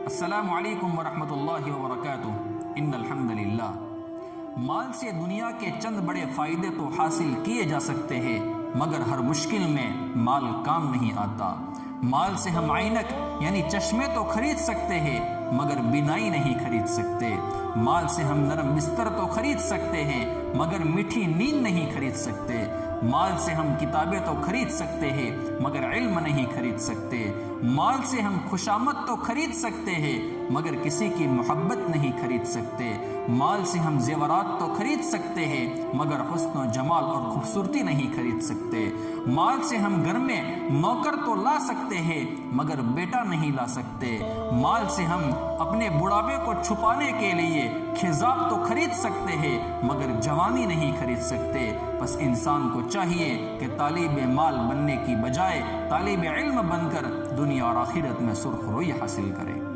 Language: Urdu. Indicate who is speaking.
Speaker 1: السلام علیکم ورحمۃ اللہ وبرکاتہ۔ ان الحمدللہ، مال سے دنیا کے چند بڑے فائدے تو حاصل کیے جا سکتے ہیں، مگر ہر مشکل میں مال کام نہیں آتا۔ مال سے ہم عینک یعنی چشمے تو خرید سکتے ہیں، مگر بینائی نہیں خرید سکتے۔ مال سے ہم نرم بستر تو خرید سکتے ہیں، مگر میٹھی نیند نہیں خرید سکتے۔ مال سے ہم کتابیں تو خرید سکتے ہیں، مگر علم نہیں خرید سکتے۔ مال سے ہم خوشامد تو خرید سکتے ہیں، مگر کسی کی محبت نہیں خرید سکتے۔ مال سے ہم زیورات تو خرید سکتے ہیں، مگر حسن و جمال اور خوبصورتی نہیں خرید سکتے۔ مال سے ہم گھر میں نوکر تو لا سکتے ہیں، مگر بیٹا نہیں لا سکتے۔ مال سے ہم اپنے بڑھاپے کو چھپانے کے لیے خضاب تو خرید سکتے ہیں، مگر جوانی نہیں خرید سکتے۔ بس انسان کو چاہیے کہ طالب مال بننے کی بجائے طالب علم بن کر دنیا اور آخرت میں سرخروئی حاصل کرے۔